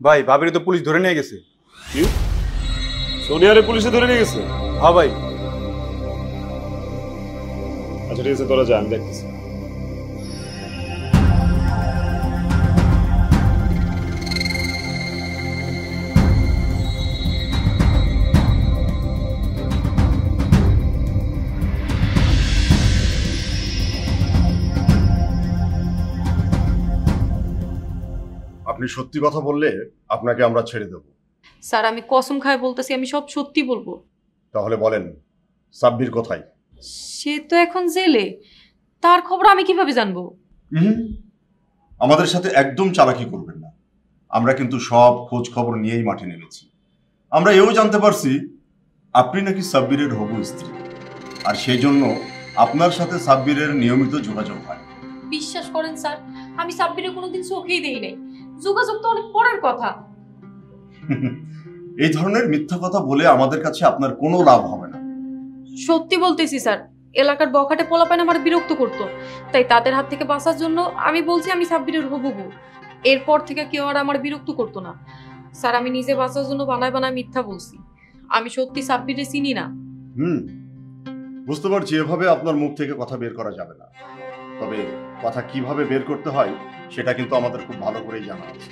ভাই ভাবিরে তো পুলিশ ধরে নিয়ে গেছে। কি? সোনিয়ারে পুলিশে ধরে নিয়ে গেছে? হ্যাঁ ভাই। আচ্ছা ঠিক আছে, তোরা যা, আমি দেখতেছি। আপনি সত্যি কথা বললে আপনাকে আমরা ছেড়ে দেব। স্যার আমি কসম খায় বলতেছি, আমি সব সত্যি বলবো। তাহলে বলেন, সাব্বির কোথায়? সে তো এখন জেলে, তার খবর আমি কিভাবে জানবো? আমাদের সাথে একদম চালাকি করবেন না। আমরা কিন্তু সব খোঁজ খবর নিয়েই মাঠে নেমেছি। আমরা এও জানতে পারছি আপনি নাকি সাব্বিরের হবু স্ত্রী, আর সেই জন্য আপনার সাথে সাব্বিরের নিয়মিত যোগাযোগ হয়। বিশ্বাস করেন স্যার, আমি সাব্বিরের কোনোদিন চোখেই দেই নাই। যোগাযোগ তো অনেক পরের কথা। এই ধরনের মিথ্যা কথা বলে আমাদের কাছে আপনার কোনো লাভ হবে না। সত্যি বলতেছি স্যার, এলাকার বখাটে পোলাপাইন আমার বিরক্ত করতো, তাই তাদের হাত থেকে বাঁচার জন্য আমি বলছি আমি সাব্বিরের হবু বউ। এরপর থেকে কেউ আর আমার বিরক্ত করতো না। স্যার আমি নিজে বাঁচার জন্য বানায় বানায় মিথ্যা বলছি। আমি সত্যি সাব্বিরে চিনি না। বুঝতে পারছি, এভাবে আপনার মুখ থেকে কথা বের করা যাবে না। তবে কথা কিভাবে বের করতে হয় সেটা কিন্তু আমাদের খুব ভালো করেই জানা আছে।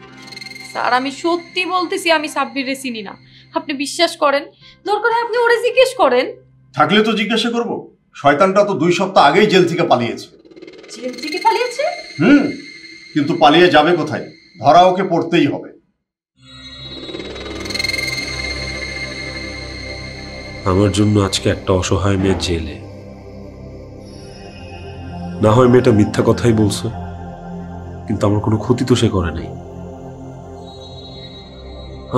স্যার আমি সত্যি বলতেছি আমি সাব্বিরে চিনি না। আপনি বিশ্বাস করেন, দরকার হয় আপনি ওরে জিজ্ঞেস করেন। থাকলে তো জিজ্ঞাসা করব। শয়তানটা তো 2 সপ্তাহ আগেই জেল থেকে পালিয়েছে। জেল থেকে পালিয়েছে? কিন্তু পালিয়ে যাবে কোথায়? ধরা ওকে পড়তেই হবে। আমার জন্য আজকে একটা অসহায় মেয়ে জেলে। না হয় মেয়েটা মিথ্যা কথাই বলছে, কিন্তু আমার কোনো ক্ষতি তো সে করে নাই।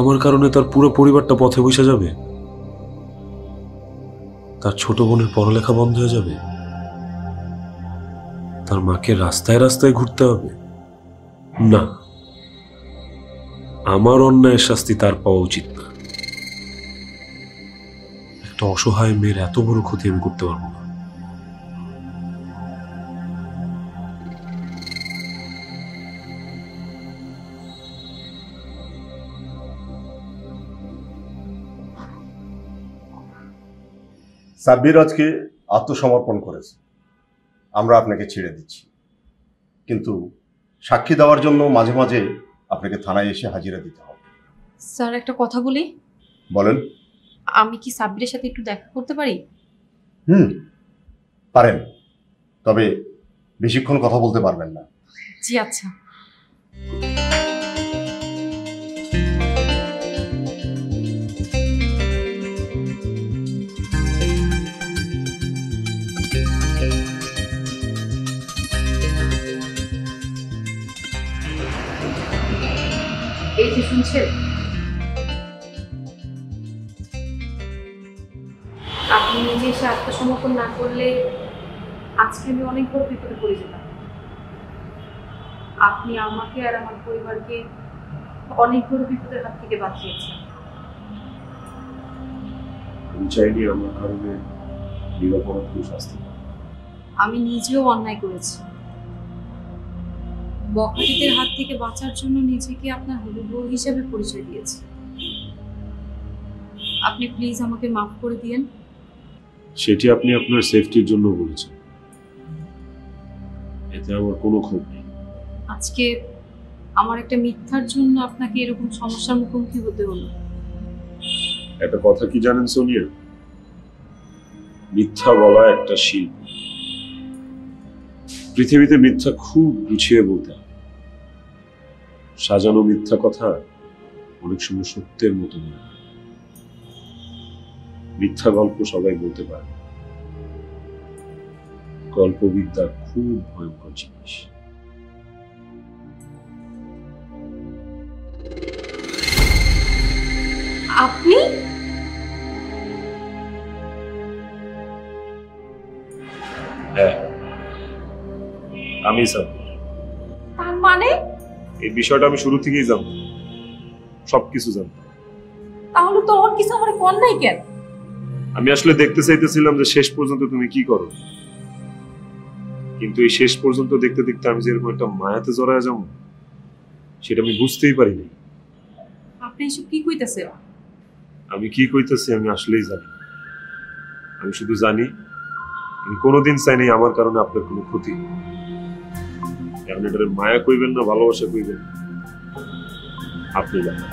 আমার কারণে তার পুরো পরিবারটা পথে বসে যাবে, তার ছোট বোনের পড়ালেখা বন্ধ হয়ে যাবে, তার মাকে রাস্তায় রাস্তায় ঘুরতে হবে। না, আমার অন্যায়ের শাস্তি তার পাওয়া উচিত না। একটা অসহায় মেয়ের এত বড় ক্ষতি আমি করতে পারবো না। সাব্বির আজকে আত্মসমর্পণ করেছে, আমরা আপনাকে ছেড়ে দিচ্ছি। কিন্তু সাক্ষী দেওয়ার জন্য মাঝে মাঝে আপনাকে থানায় এসে হাজিরা দিতে হবে। স্যার একটা কথা বলি। বলেন। আমি কি সাব্বিরের সাথে একটু দেখা করতে পারি? পারেন, তবে বেশিক্ষণ কথা বলতে পারবেন না। জি আচ্ছা। এই যে শুনছেন, আপনি নিজে এসে আত্মসমর্পণ না করলে আজকে আমি অনেক বড় বিপদে পড়ে যেতাম। আপনি আমাকে আর আমার পরিবারকে অনেক বড় বিপদের হাত থেকে বাঁচিয়েছেন। আমি চাইনি আমার কারণে নিরপরাধ কেউ শাস্তি পায়। আমি নিজেও অন্যায় করেছি। বখাটেদের হাত থেকে বাঁচার জন্য নিজেকে আপনার হবু বউ হিসেবে পরিচয় দিয়েছি। আপনি প্লিজ আমাকে মাফ করে দিয়েন। সেটি আপনি আপনার সেফটির জন্য বলেছেন, এতে আমার কোনো ক্ষোভ নেই। আজকে আমার একটা মিথ্যার জন্য আপনাকে এরকম সমস্যার মুখোমুখি হতে হলো। একটা কথা কি জানেন সোনিয়া, মিথ্যা বলা একটা শিল্প। পৃথিবীতে মিথ্যা খুব গুছিয়ে বলতে হয়। সাজানো মিথ্যা কথা অনেক সময় সত্যের মতো মনে হয়। মিথ্যা গল্প সবাই বলতে পারে, গল্পবিদ্যা খুব ভয়ঙ্কর জিনিস। আপনি? হ্যাঁ, আমি সাব্বির। তার মানে? এই বিষয়টা আমি শুরু থেকেই জানতাম, সবকিছু জানতাম। তাহলে তো ওর কিছু আমার কোন নাই কেন? আমি আসলে দেখতে চাইতেছিলাম যে শেষ পর্যন্ত তুমি কি করো, কিন্তু এই শেষ পর্যন্ত দেখতে দেখতে আমি যেরকম একটা মায়াতে জড়ায় যাবো সেটা আমি বুঝতেই পারিনি। আপনি এসব কি কইতেছেন? আমি কি কইতেছি আমি আসলেই জানি না। আমি শুধু জানি আমি কোনোদিন চাইনি আমার কারণে আপনার কোনো ক্ষতি। এখন এটার মায়া কইবেন না ভালোবাসা কইবেন আপনি জানেন।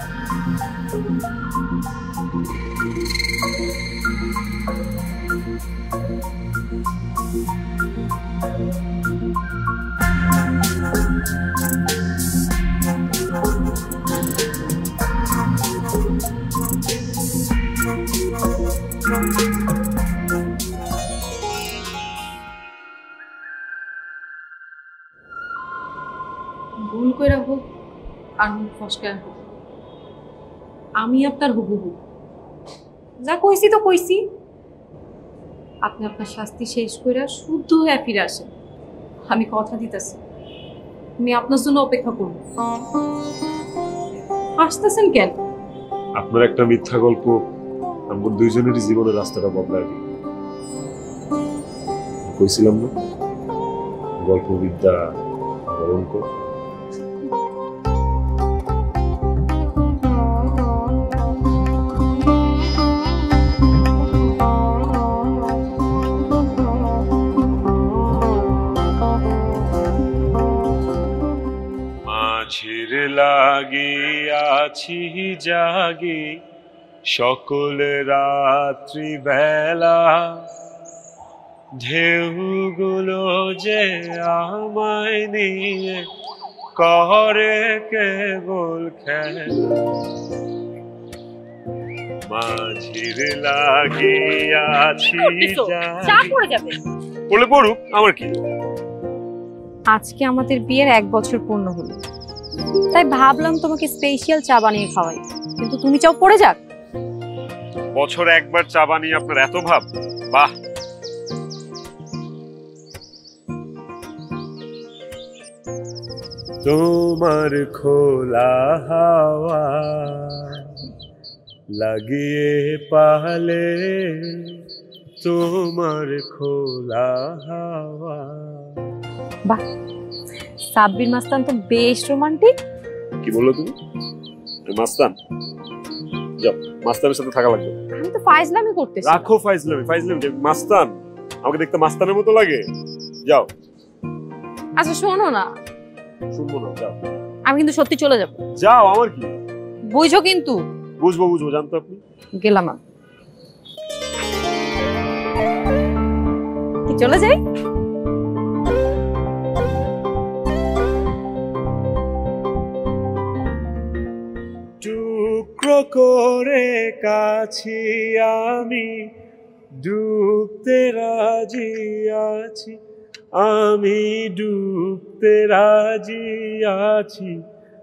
ভুল কইরা হোক আর মুখ ফসকা হোক, আমি আপনার হবু হবু। যা কইছি তো কইছি। আপনি আপনার শাস্তি শেষ কইরা শুদ্ধ হয়ে ফিরে আসেন। আমি কথা দিতেছি, আমি আপনার জন্য অপেক্ষা করব। হাসতেছেন কেন? আপনার একটা মিথ্যা গল্প আমাদের দুইজনেরই জীবনের রাস্তাটা বদলায় দিল। কইছিলাম না গল্পবিদ্যা অঙ্ক। মাঝির লাগিয়াছি জাগি সকল রাত্রি বেলা, ঢেউগুলো যে আমায় নিয়ে করে কেবল খেলা। মাঝির লাগিয়াছি জাগি। বলে পড়ুক, আমার কি। আজকে আমাদের বিয়ের 1 বছর পূর্ণ হলো, তাই ভাবলাম তোমাকে স্পেশাল চা বানিয়ে খাওয়াই, কিন্তু তুমি চাও পড়ে যাক। বছরে একবার চা বানিয়ে আপনার এত ভাব, বাহ। তোমার খোলা হাওয়া লাগিয়ে পালে, তোমার খোলা হাওয়া। বাহ, সাব্বির মাস্তান তো বেশ রোমান্টিক। কি বললো তুমি? মাস্তান? যাও, মাস্তানের সাথে থাকা লাগবে। আমি তো ফাইজলামি করতেছি। রাখো ফাইজলামি, ফাইজলামি। মাস্তান আমাকে দেখতে মাস্তানের মতো লাগে? যাও। আচ্ছা শোনো না। শুনবো না, যাও। আমি কিন্তু সত্যি চলে যাব। যাও, আমার কি। বুঝো কিন্তু। বুঝবো বুঝবো, জানতো আপনি। গেলাম আমি। কি চলে যাই? টুকরো করে কাছি আমি ডুবতে রাজি আছি, আমি ডুবতে রাজি আছি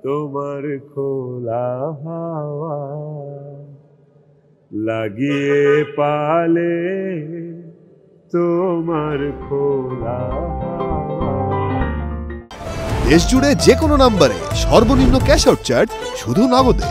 তোমার খোলা হাওয়া লাগিয়ে পালে, তোমার খোলা হাওয়া। দেশ জুড়ে যে কোনো নম্বরে সর্বনিম্ন ক্যাশ আউট চার্জ শুধু নগদে।